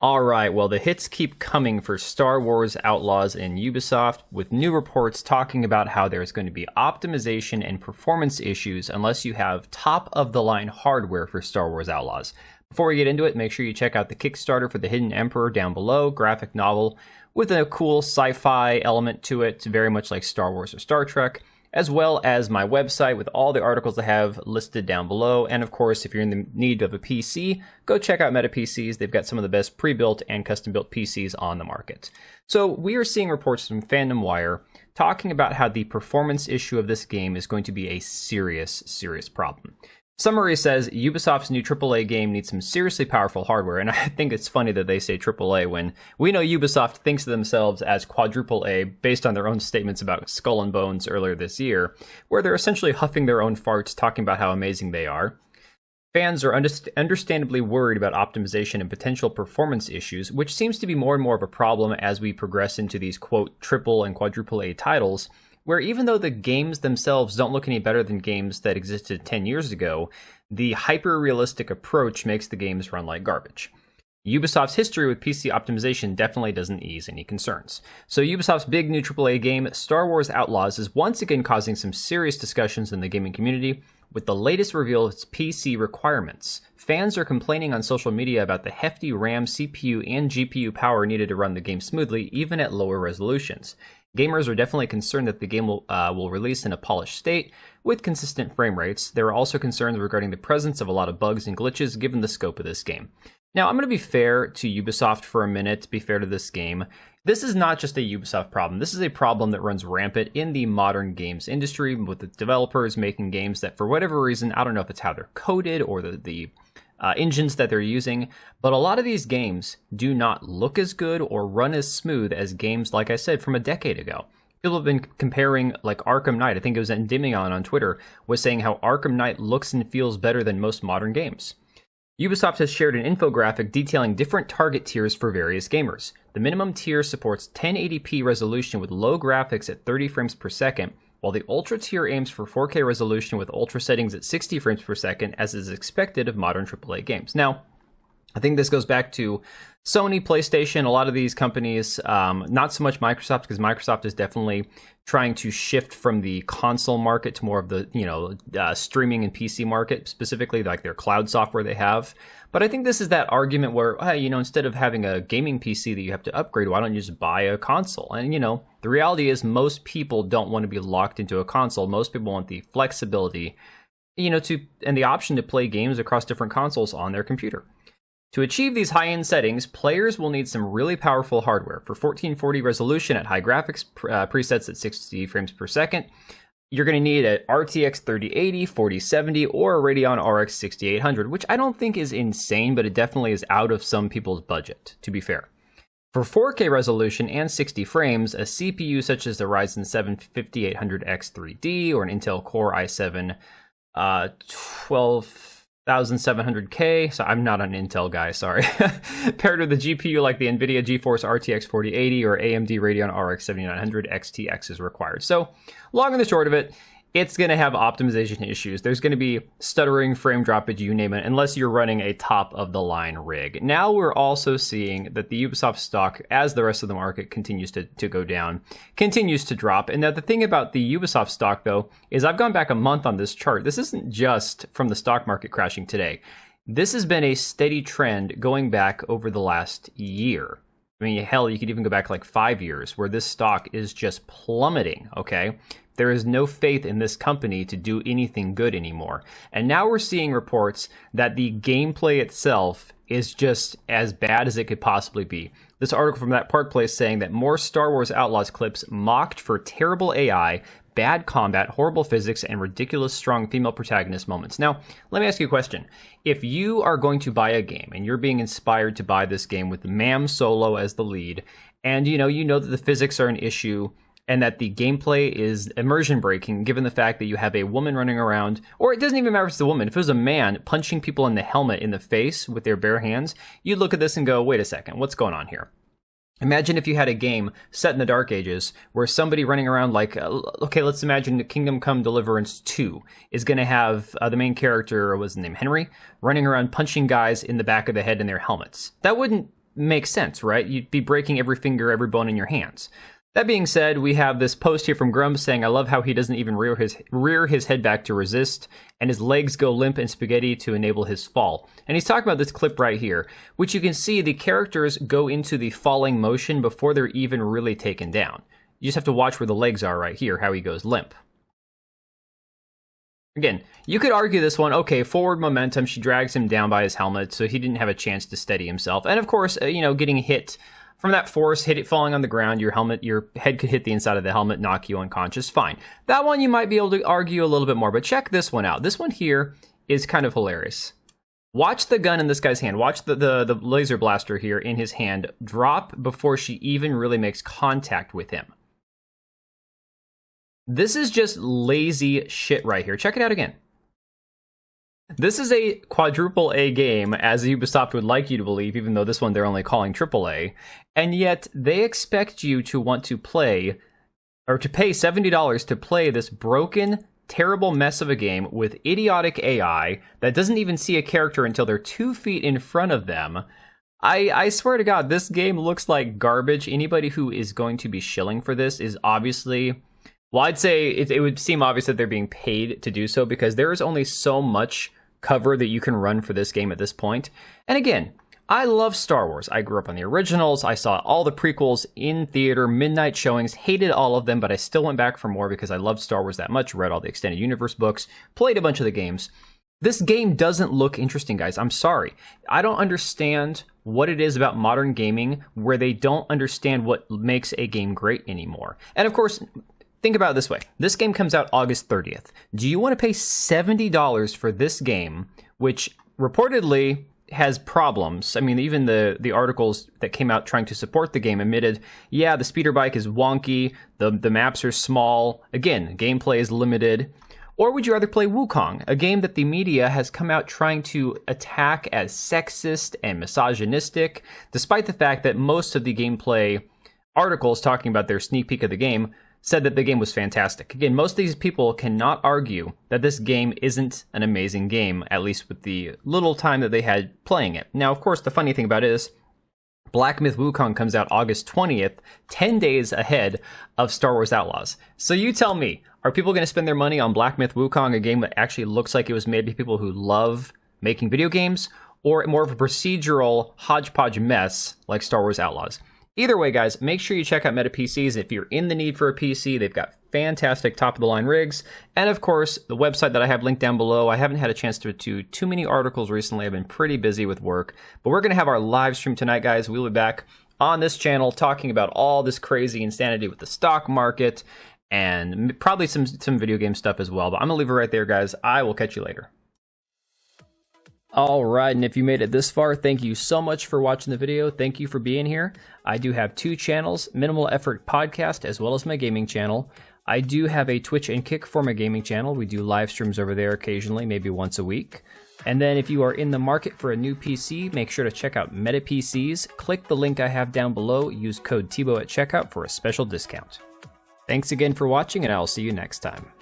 Alright, well, the hits keep coming for Star Wars Outlaws and Ubisoft, with new reports talking about how there's going to be optimization and performance issues unless you have top-of-the-line hardware for Star Wars Outlaws. Before we get into it, make sure you check out the Kickstarter for The Hidden Emperor down below, graphic novel with a cool sci-fi element to it, very much like Star Wars or Star Trek, as well as my website with all the articles I have listed down below. And of course, if you're in the need of a PC, go check out Meta PCs. They've got some of the best pre-built and custom-built PCs on the market. So we are seeing reports from Fandom Wire talking about how the performance issue of this game is going to be a serious problem. Summary says Ubisoft's new AAA game needs some seriously powerful hardware, and I think it's funny that they say AAA when we know Ubisoft thinks of themselves as quadruple A based on their own statements about Skull and Bones earlier this year, where they're essentially huffing their own farts talking about how amazing they are. Fans are understandably worried about optimization and potential performance issues, which seems to be more and more of a problem as we progress into these, quote, triple and quadruple A titles, where even though the games themselves don't look any better than games that existed 10 years ago, the hyper-realistic approach makes the games run like garbage. Ubisoft's history with PC optimization definitely doesn't ease any concerns. So Ubisoft's big new AAA game, Star Wars Outlaws, is once again causing some serious discussions in the gaming community, with the latest reveal of its PC requirements. Fans are complaining on social media about the hefty RAM, CPU, and GPU power needed to run the game smoothly, even at lower resolutions. Gamers are definitely concerned that the game will release in a polished state with consistent frame rates. There are also concerns regarding the presence of a lot of bugs and glitches given the scope of this game. Now, I'm going to be fair to Ubisoft for a minute, be fair to this game. This is not just a Ubisoft problem. This is a problem that runs rampant in the modern games industry, with the developers making games that, for whatever reason, I don't know if it's how they're coded or the engines that they're using, but a lot of these games do not look as good or run as smooth as games, like I said, from a decade ago. People have been comparing, like, Arkham Knight. I think it was Endymion on Twitter was saying how Arkham Knight looks and feels better than most modern games. Ubisoft has shared an infographic detailing different target tiers for various gamers. The minimum tier supports 1080p resolution with low graphics at 30 frames per second, while the Ultra tier aims for 4K resolution with Ultra settings at 60 frames per second, as is expected of modern AAA games. Now, I think this goes back to Sony, PlayStation, a lot of these companies, not so much Microsoft, because Microsoft is definitely trying to shift from the console market to more of the, streaming and PC market, specifically like their cloud software they have. But I think this is that argument where, hey, instead of having a gaming PC that you have to upgrade, why don't you just buy a console? And, the reality is most people don't want to be locked into a console. Most people want the flexibility, and the option to play games across different consoles on their computer. To achieve these high-end settings, players will need some really powerful hardware. For 1440 resolution at high graphics presets at 60 frames per second, you're going to need an RTX 3080, 4070, or a Radeon RX 6800, which I don't think is insane, but it definitely is out of some people's budget, to be fair. For 4K resolution and 60 frames, a CPU such as the Ryzen 7 5800X 3D or an Intel Core i7 12700K, so I'm not an Intel guy, sorry, paired with a GPU like the NVIDIA GeForce RTX 4080 or AMD Radeon RX 7900 XTX is required. So, long and the short of it, it's going to have optimization issues. There's going to be stuttering, frame droppage, you name it, unless you're running a top-of-the-line rig. Now we're also seeing that the Ubisoft stock, as the rest of the market continues to go down, continues to drop. And now the thing about the Ubisoft stock, though, is I've gone back a month on this chart. This isn't just from the stock market crashing today. This has been a steady trend going back over the last year. I mean, hell, you could even go back like 5 years, where this stock is just plummeting, okay? There is no faith in this company to do anything good anymore. And now we're seeing reports that the gameplay itself is just as bad as it could possibly be. This article from That Park Place saying that more Star Wars Outlaws clips mocked for terrible AI, bad combat, horrible physics, and ridiculous strong female protagonist moments. Now, let me ask you a question. If you are going to buy a game and you're being inspired to buy this game with Ma'am Solo as the lead, and you know that the physics are an issue, and that the gameplay is immersion breaking, given the fact that you have a woman running around, or it doesn't even matter if it's a woman, if it was a man punching people in the helmet in the face with their bare hands, you'd look at this and go, wait a second, what's going on here? Imagine if you had a game set in the Dark Ages where somebody running around like, okay, let's imagine the Kingdom Come Deliverance 2 is going to have the main character, what was his name, Henry, running around punching guys in the back of the head in their helmets. That wouldn't make sense, right? You'd be breaking every finger, every bone in your hands. That being said, we have this post here from Grumps saying, I love how he doesn't even rear his head back to resist, and his legs go limp and spaghetti to enable his fall. And he's talking about this clip right here, which you can see the characters go into the falling motion before they're even really taken down. You just have to watch where the legs are right here, how he goes limp. Again, you could argue this one, okay, forward momentum, she drags him down by his helmet, so he didn't have a chance to steady himself. And of course, getting hit from that force, falling on the ground, your head could hit the inside of the helmet, knock you unconscious, fine. That one you might be able to argue a little bit more, but check this one out. This one here is kind of hilarious. Watch the gun in this guy's hand. Watch the laser blaster here in his hand drop before she even really makes contact with him. This is just lazy shit right here. Check it out again. This is a quadruple A game, as Ubisoft would like you to believe, even though this one they're only calling triple A, and yet they expect you to want to play, or to pay $70 to play this broken, terrible mess of a game with idiotic AI that doesn't even see a character until they're 2 feet in front of them. I swear to God, this game looks like garbage. Anybody who is going to be shilling for this is obviously... Well, I'd say it would seem obvious that they're being paid to do so, because there is only so much cover that you can run for this game at this point. And again, I love Star Wars. I grew up on the originals. I saw all the prequels in theater, midnight showings, hated all of them, but I still went back for more because I loved Star Wars that much, read all the extended universe books, played a bunch of the games. This game doesn't look interesting, guys. I'm sorry. I don't understand what it is about modern gaming where they don't understand what makes a game great anymore. And of course... think about it this way. This game comes out August 30th. Do you want to pay $70 for this game, which reportedly has problems? I mean, even the articles that came out trying to support the game admitted, yeah, the speeder bike is wonky, the maps are small, again, gameplay is limited. Or would you rather play Wukong, a game that the media has come out trying to attack as sexist and misogynistic, despite the fact that most of the gameplay articles talking about their sneak peek of the game said that the game was fantastic. Again, most of these people cannot argue that this game isn't an amazing game, at least with the little time that they had playing it. Now, of course, the funny thing about it is Black Myth Wukong comes out August 20th, 10 days ahead of Star Wars Outlaws. So you tell me, are people going to spend their money on Black Myth Wukong, a game that actually looks like it was made by people who love making video games, or more of a procedural hodgepodge mess like Star Wars Outlaws? Either way, guys, make sure you check out Meta PCs. If you're in the need for a PC, they've got fantastic top-of-the-line rigs. And, of course, the website that I have linked down below. I haven't had a chance to do too many articles recently. I've been pretty busy with work. But we're going to have our live stream tonight, guys. We'll be back on this channel talking about all this crazy insanity with the stock market and probably some video game stuff as well. But I'm going to leave it right there, guys. I will catch you later. All right, and if you made it this far, thank you so much for watching the video. Thank you for being here. I do have 2 channels, Minimal Effort Podcast, as well as my gaming channel. I do have a Twitch and Kick for my gaming channel. We do live streams over there occasionally, maybe once a week. And then if you are in the market for a new PC, make sure to check out Meta PCs. Click the link I have down below. Use code TBO at checkout for a special discount. Thanks again for watching, and I'll see you next time.